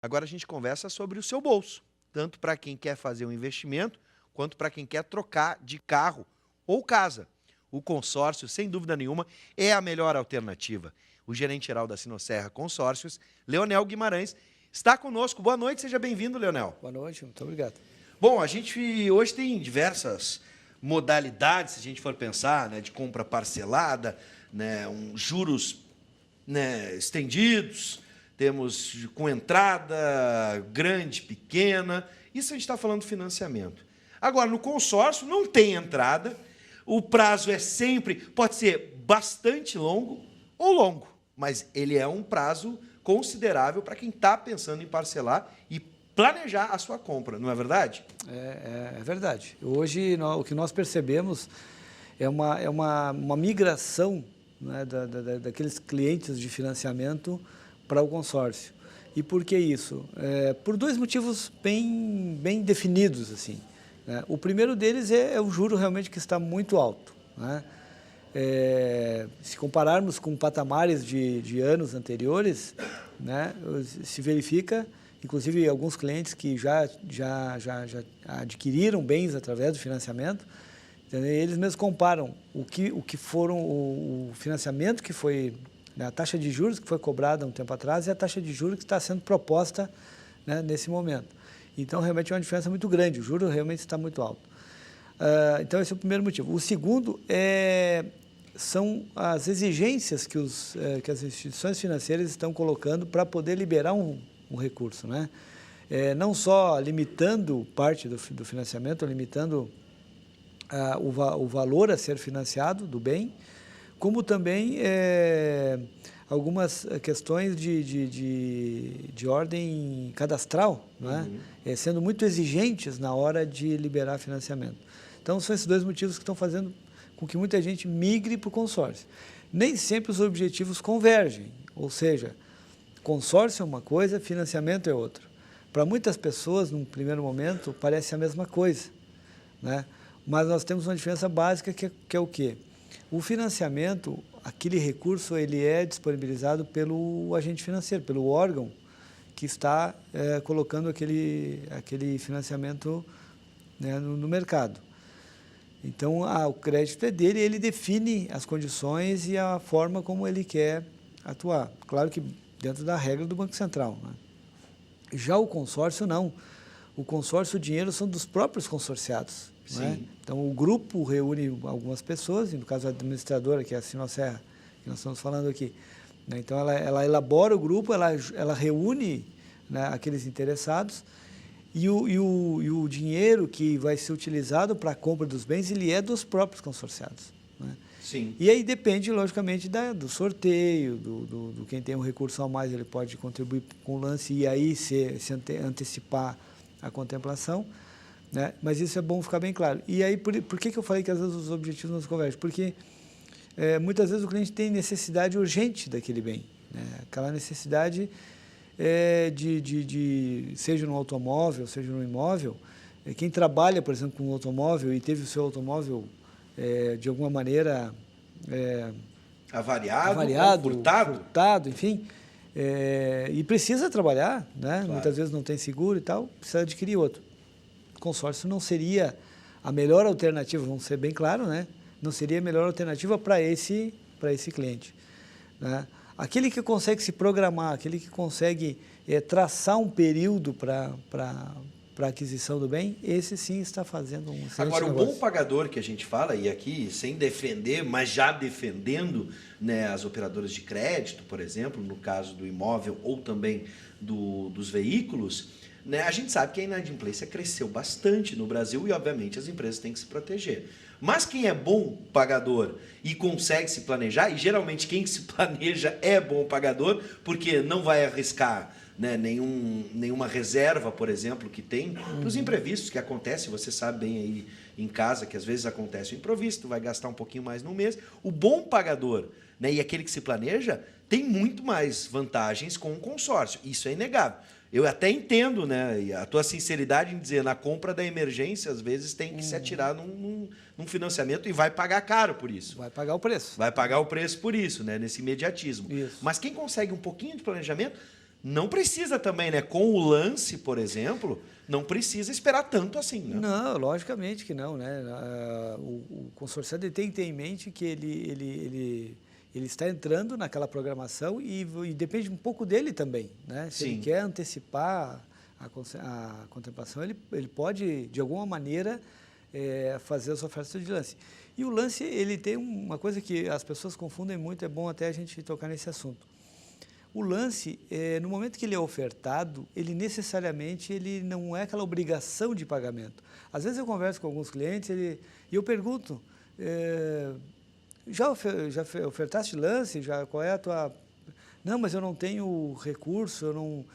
Agora a gente conversa sobre o seu bolso, tanto para quem quer fazer um investimento, quanto para quem quer trocar de carro ou casa. O consórcio, sem dúvida nenhuma, é a melhor alternativa. O gerente-geral da Sinosserra Consórcios, Leonel Guimarães, está conosco. Boa noite, seja bem-vindo, Leonel. Boa noite, muito obrigado. Bom, a gente hoje tem diversas modalidades, se a gente for pensar, né, de compra parcelada, né, juros, né, estendidos, temos com entrada grande, pequena, isso a gente está falando de financiamento. Agora, no consórcio não tem entrada, o prazo é sempre, pode ser bastante longo ou longo, mas ele é um prazo considerável para quem está pensando em parcelar e planejar a sua compra, não é verdade? É verdade. Hoje, o que nós percebemos é uma migração, né, daqueles clientes de financiamento para o consórcio. E por que isso? Por dois motivos bem definidos, assim, né? O primeiro deles é o juro realmente que está muito alto, né? Se compararmos com patamares de anos anteriores, né, se verifica, inclusive alguns clientes que já adquiriram bens através do financiamento, entendeu? Eles mesmos comparam o que foram o financiamento que foi, né, a taxa de juros que foi cobrada um tempo atrás e a taxa de juros que está sendo proposta, né, nesse momento. Então, realmente é uma diferença muito grande, o juro realmente está muito alto. Então, esse é o primeiro motivo. O segundo são as exigências que as instituições financeiras estão colocando para poder liberar um recurso, né? Não só limitando parte do financiamento, limitando o valor a ser financiado do bem, como também algumas questões de ordem cadastral, né? Sendo muito exigentes na hora de liberar financiamento. Então, são esses dois motivos que estão fazendo com que muita gente migre para o consórcio. Nem sempre os objetivos convergem, ou seja, consórcio é uma coisa, financiamento é outra. Para muitas pessoas, num primeiro momento, parece a mesma coisa, né? Mas nós temos uma diferença básica que é o quê? O financiamento, aquele recurso, ele é disponibilizado pelo agente financeiro, pelo órgão que está colocando aquele financiamento, né, no mercado. Então, o crédito é dele, ele define as condições e a forma como ele quer atuar. Claro que dentro da regra do Banco Central, né? Já o consórcio, não. O consórcio, o dinheiro são dos próprios consorciados, né? Então, o grupo reúne algumas pessoas, e no caso a administradora, que é a Sinosserra, que nós estamos falando aqui, né? Então, ela elabora o grupo, ela reúne, né, aqueles interessados, e o dinheiro que vai ser utilizado para a compra dos bens, ele é dos próprios consorciados, né? Sim. E aí depende, logicamente, do sorteio, do quem tem um recurso a mais, ele pode contribuir com o lance e aí se antecipar a contemplação, né? Mas isso é bom ficar bem claro. E aí, por que eu falei que às vezes os objetivos não se convergem? Porque muitas vezes o cliente tem necessidade urgente daquele bem, né? Aquela necessidade seja no automóvel, seja no imóvel. Quem trabalha, por exemplo, com um automóvel e teve o seu automóvel de alguma maneira avariado, furtado, enfim, e precisa trabalhar, né? Claro. Muitas vezes não tem seguro e tal, precisa adquirir outro. O consórcio não seria a melhor alternativa, vamos ser bem claro, né? Não seria a melhor alternativa para esse cliente, né? Aquele que consegue se programar, aquele que consegue traçar um período para a aquisição do bem, esse sim está fazendo um excelente Agora, negócio. o bom pagador que a gente fala, e aqui sem defender, mas já defendendo, né, as operadoras de crédito, por exemplo, no caso do imóvel ou também dos veículos, né, a gente sabe que a inadimplência cresceu bastante no Brasil e, obviamente, as empresas têm que se proteger. Mas quem é bom pagador e consegue se planejar, e geralmente quem se planeja é bom pagador, porque não vai arriscar, né, nenhuma reserva, por exemplo, que tem para os imprevistos que acontecem. Você sabe bem aí em casa que às vezes acontece o imprevisto, vai gastar um pouquinho mais no mês. O bom pagador, né, e aquele que se planeja tem muito mais vantagens com o consórcio. Isso é inegável. Eu até entendo, né, a tua sinceridade em dizer, na compra da emergência, às vezes tem que se atirar num financiamento e vai pagar caro por isso. Vai pagar o preço. Vai pagar o preço por isso, né, nesse imediatismo. Isso. Mas quem consegue um pouquinho de planejamento não precisa também, né? Com o lance, por exemplo, não precisa esperar tanto assim, né? Não, logicamente que não, né? O consorciado ele tem que ter em mente que ele está entrando naquela programação e depende um pouco dele também, né? Se ele quer antecipar a contemplação, ele pode, de alguma maneira, fazer as ofertas de lance. E o lance, ele tem uma coisa que as pessoas confundem muito, é bom até a gente tocar nesse assunto. O lance, no momento que ele é ofertado, ele necessariamente ele não é aquela obrigação de pagamento. Às vezes eu converso com alguns clientes e eu pergunto, já ofertaste lance? Qual é a tua... Não, mas eu não tenho recurso,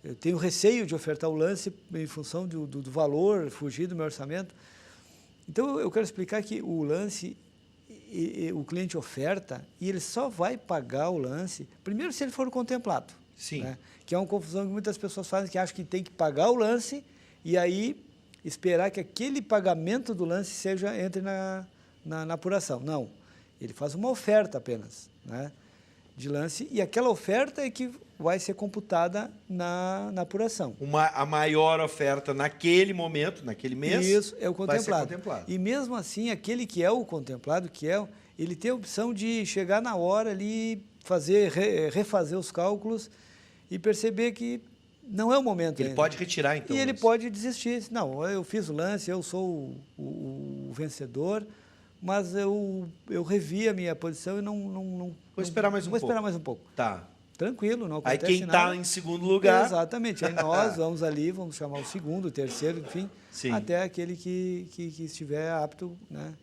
eu tenho receio de ofertar o lance em função do valor, fugir do meu orçamento. Então, eu quero explicar que o lance... o cliente oferta e ele só vai pagar o lance, primeiro se ele for contemplado. Sim. Né? Que é uma confusão que muitas pessoas fazem, que acham que tem que pagar o lance e aí esperar que aquele pagamento do lance entre na apuração. Não, ele faz uma oferta apenas, né, de lance e aquela oferta é que vai ser computada na apuração. A maior oferta naquele momento, naquele mês, isso é o contemplado. Vai ser contemplado. E mesmo assim, aquele que é o contemplado, ele tem a opção de chegar na hora ali, refazer os cálculos e perceber que não é o momento Ele ainda. pode retirar, então. E ele pode desistir. Não, eu fiz o lance, eu sou o vencedor, mas eu revi a minha posição e Vou esperar mais um pouco. Vou esperar mais um pouco. Tá. Tranquilo, não acontece nada. Aí quem está em segundo lugar... Exatamente. Aí nós vamos ali, vamos chamar o segundo, o terceiro, enfim, sim, até aquele que estiver apto, né?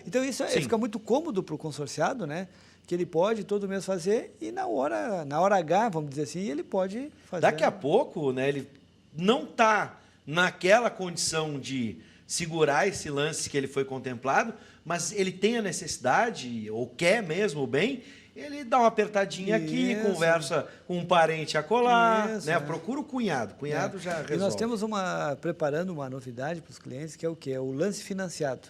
Então isso fica muito cômodo para o consorciado, né? Que ele pode todo mês fazer e na hora H, vamos dizer assim, ele pode fazer. Daqui a pouco, né, ele não está naquela condição de segurar esse lance que ele foi contemplado, mas ele tem a necessidade, ou quer mesmo o bem, ele dá uma apertadinha aqui, conversa com um parente acolá, né? Procura o cunhado. Cunhado já resolve. E nós temos preparando uma novidade para os clientes, que é o quê? É o lance financiado.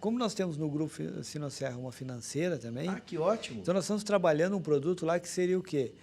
Como nós temos no grupo Sinosserra uma financeira também. Ah, que ótimo. Então nós estamos trabalhando um produto lá que seria o quê?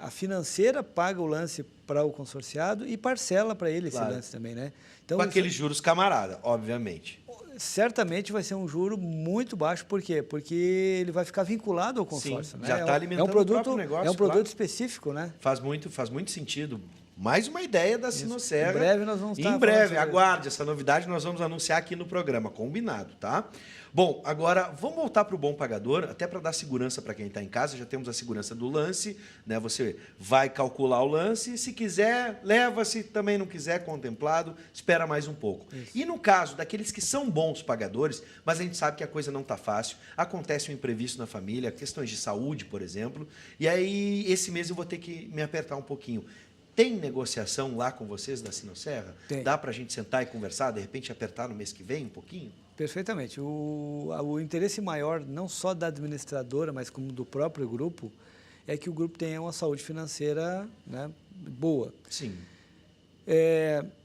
A financeira paga o lance para o consorciado e parcela para ele esse lance também, né? Então, com aqueles juros camarada, obviamente. Certamente vai ser um juro muito baixo, por quê? Porque ele vai ficar vinculado ao consórcio. Sim, né? já está alimentando o próprio negócio. É um produto específico, né? Faz muito sentido. Mais uma ideia da Sinosserra. Em breve nós vamos estar Em breve, aguarde essa novidade, nós vamos anunciar aqui no programa, combinado, tá? Bom, agora vamos voltar para o Bom Pagador, até para dar segurança para quem está em casa. Já temos a segurança do lance, né? Você vai calcular o lance, se quiser, leva, se também não quiser, contemplado, espera mais um pouco. Isso. E no caso daqueles que são bons pagadores, mas a gente sabe que a coisa não está fácil, acontece um imprevisto na família, questões de saúde, por exemplo, e aí esse mês eu vou ter que me apertar um pouquinho. Tem negociação lá com vocês da Sinosserra? Tem. Dá para a gente sentar e conversar, de repente apertar no mês que vem um pouquinho? Perfeitamente. O interesse maior, não só da administradora, mas como do próprio grupo, é que o grupo tenha uma saúde financeira, né, boa. Sim.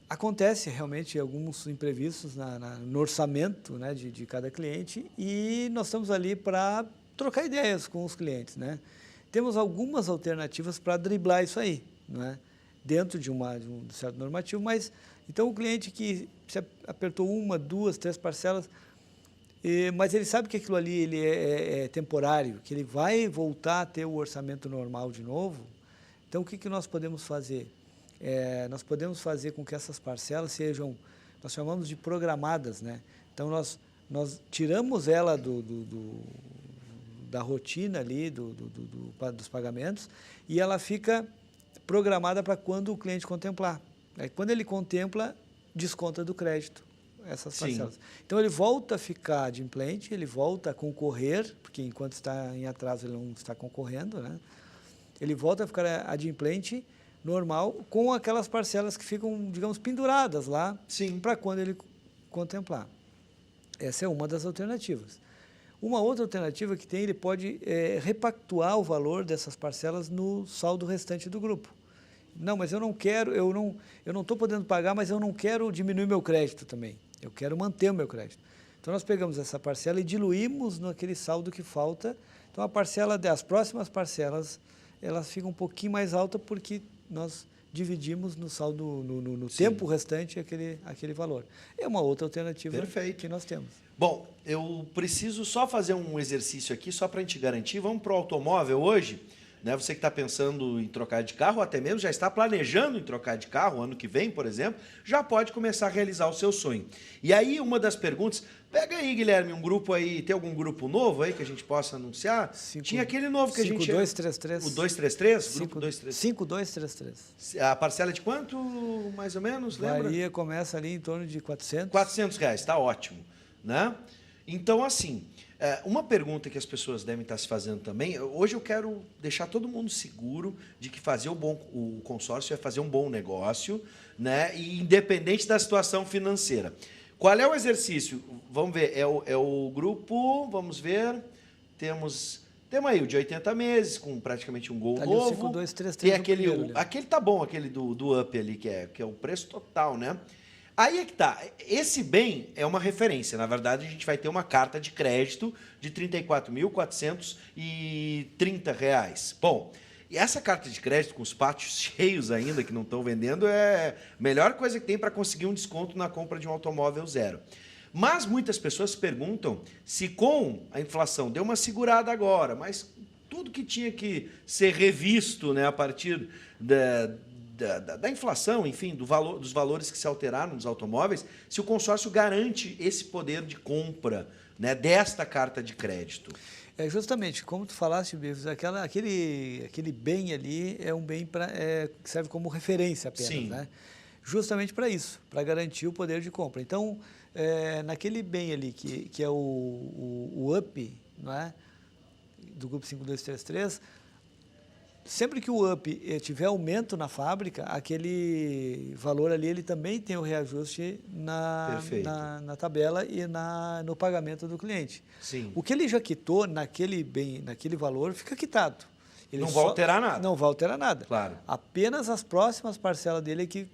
Acontece realmente alguns imprevistos no orçamento, né, de cada cliente e nós estamos ali para trocar ideias com os clientes, né? Temos algumas alternativas para driblar isso aí, né? Dentro de um certo normativo, mas então o cliente que se apertou 1, 2, 3 parcelas, mas ele sabe que aquilo ali ele é temporário, que ele vai voltar a ter o orçamento normal de novo, então o que nós podemos fazer? Nós podemos fazer com que essas parcelas sejam, nós chamamos de programadas, né? Então nós tiramos ela da rotina ali, dos pagamentos, e ela fica programada para quando o cliente contemplar. Quando ele contempla, desconta do crédito essas parcelas. Sim. Então, ele volta a ficar adimplente, ele volta a concorrer, porque enquanto está em atraso ele não está concorrendo, né? Ele volta a ficar adimplente normal com aquelas parcelas que ficam, digamos, penduradas lá para quando ele contemplar. Essa é uma das alternativas. Uma outra alternativa que tem, ele pode repactuar o valor dessas parcelas no saldo restante do grupo. Não, mas eu não quero, eu não estou podendo pagar, mas eu não quero diminuir meu crédito também. Eu quero manter o meu crédito. Então, nós pegamos essa parcela e diluímos naquele saldo que falta. Então, as próximas parcelas elas ficam um pouquinho mais altas porque nós dividimos no saldo, no tempo restante, aquele valor. É uma outra alternativa que nós temos. Bom, eu preciso só fazer um exercício aqui, só para a gente garantir. Vamos para o automóvel hoje, né? Você que está pensando em trocar de carro, ou até mesmo já está planejando em trocar de carro, ano que vem, por exemplo, já pode começar a realizar o seu sonho. E aí, uma das perguntas, pega aí, Guilherme, um grupo aí, tem algum grupo novo aí que a gente possa anunciar? Tinha aquele novo que a gente... 5233. O 233? Grupo 5233. A parcela de quanto, mais ou menos, lembra? Varia, começa ali em torno de 400. R$400, está ótimo, né? Então, assim, uma pergunta que as pessoas devem estar se fazendo também, hoje eu quero deixar todo mundo seguro de que fazer o consórcio é fazer um bom negócio, né? E independente da situação financeira. Qual é o exercício? Vamos ver, é o grupo, vamos ver, temos aí o de 80 meses, com praticamente um gol tá novo. Ali o 5233 tem aquele tá bom, aquele do Up ali, que é o preço total, né? Aí é que tá, esse bem é uma referência, na verdade a gente vai ter uma carta de crédito de R$ 34.430. Bom, e essa carta de crédito com os pátios cheios ainda, que não estão vendendo, é a melhor coisa que tem para conseguir um desconto na compra de um automóvel zero. Mas muitas pessoas perguntam se com a inflação deu uma segurada agora, mas tudo que tinha que ser revisto, né, a partir da inflação, enfim, dos valores que se alteraram nos automóveis, se o consórcio garante esse poder de compra, né, desta carta de crédito. Justamente, como tu falaste, Bifes, aquele bem ali é um bem que serve como referência apenas, Sim. né? Justamente para isso, para garantir o poder de compra. Então, naquele bem ali, que é o Up, não é? Do grupo 5233, sempre que o Up tiver aumento na fábrica, aquele valor ali ele também tem o reajuste na tabela e no pagamento do cliente. Sim. O que ele já quitou naquele valor fica quitado. Ele não vai alterar nada. Não vai alterar nada. Claro. Apenas as próximas parcelas dele que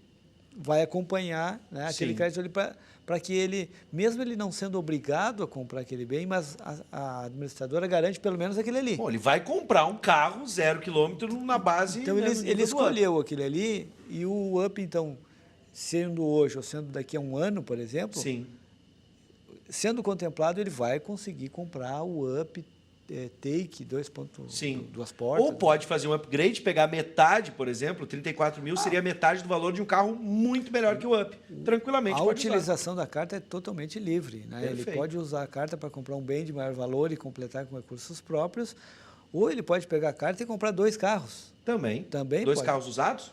vai acompanhar, né, aquele crédito ali para que ele, mesmo ele não sendo obrigado a comprar aquele bem, mas a administradora garante pelo menos aquele ali. Bom, ele vai comprar um carro 0 km na base... Então, ele escolheu aquele ali e o Up, então, sendo hoje ou sendo daqui a um ano, por exemplo, Sim. Sendo contemplado, ele vai conseguir comprar o Up Take 2.2 portas. Ou pode fazer um upgrade, pegar metade, por exemplo, 34 mil seria metade do valor de um carro muito melhor que o Up. Tranquilamente. A utilização da carta é totalmente livre, né? Ele pode usar a carta para comprar um bem de maior valor e completar com recursos próprios, ou ele pode pegar a carta e comprar 2 carros. Também 2 pode. Carros usados?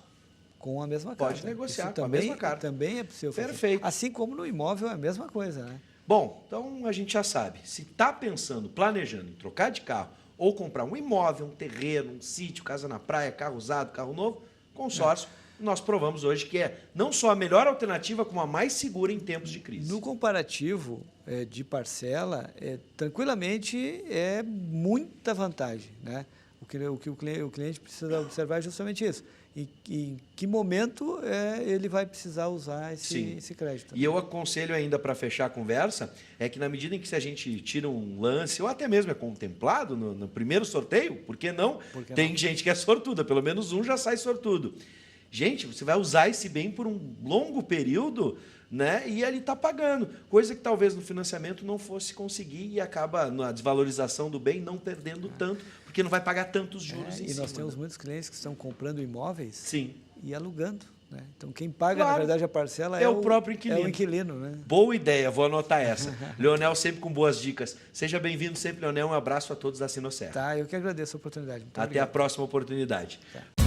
Com a mesma carta. Pode negociar Isso com a mesma carta. Também é possível fazer. Perfeito. Assim como no imóvel é a mesma coisa, né? Bom, então a gente já sabe, se está pensando, planejando em trocar de carro ou comprar um imóvel, um terreno, um sítio, casa na praia, carro usado, carro novo, consórcio, nós provamos hoje que é não só a melhor alternativa, como a mais segura em tempos de crise. No comparativo de parcela, tranquilamente é muita vantagem, né? O que o cliente precisa observar é justamente isso. Em que momento ele vai precisar usar esse crédito. E eu aconselho ainda, para fechar a conversa, é que na medida em que se a gente tira um lance, ou até mesmo é contemplado no primeiro sorteio, por que não? Tem gente que é sortuda, pelo menos um já sai sortudo. Gente, você vai usar esse bem por um longo período, né? E ele está pagando, coisa que talvez no financiamento não fosse conseguir e acaba na desvalorização do bem não perdendo tanto, porque não vai pagar tantos juros em cima. E nós temos muitos clientes que estão comprando imóveis Sim. e alugando, né? Então, quem paga, na verdade, a parcela é o próprio inquilino. É o inquilino, né? Boa ideia, vou anotar essa. Leonel sempre com boas dicas. Seja bem-vindo sempre, Leonel. Um abraço a todos da Sinocer. Tá, eu que agradeço a oportunidade. Muito Até obrigado. A próxima oportunidade. Tá.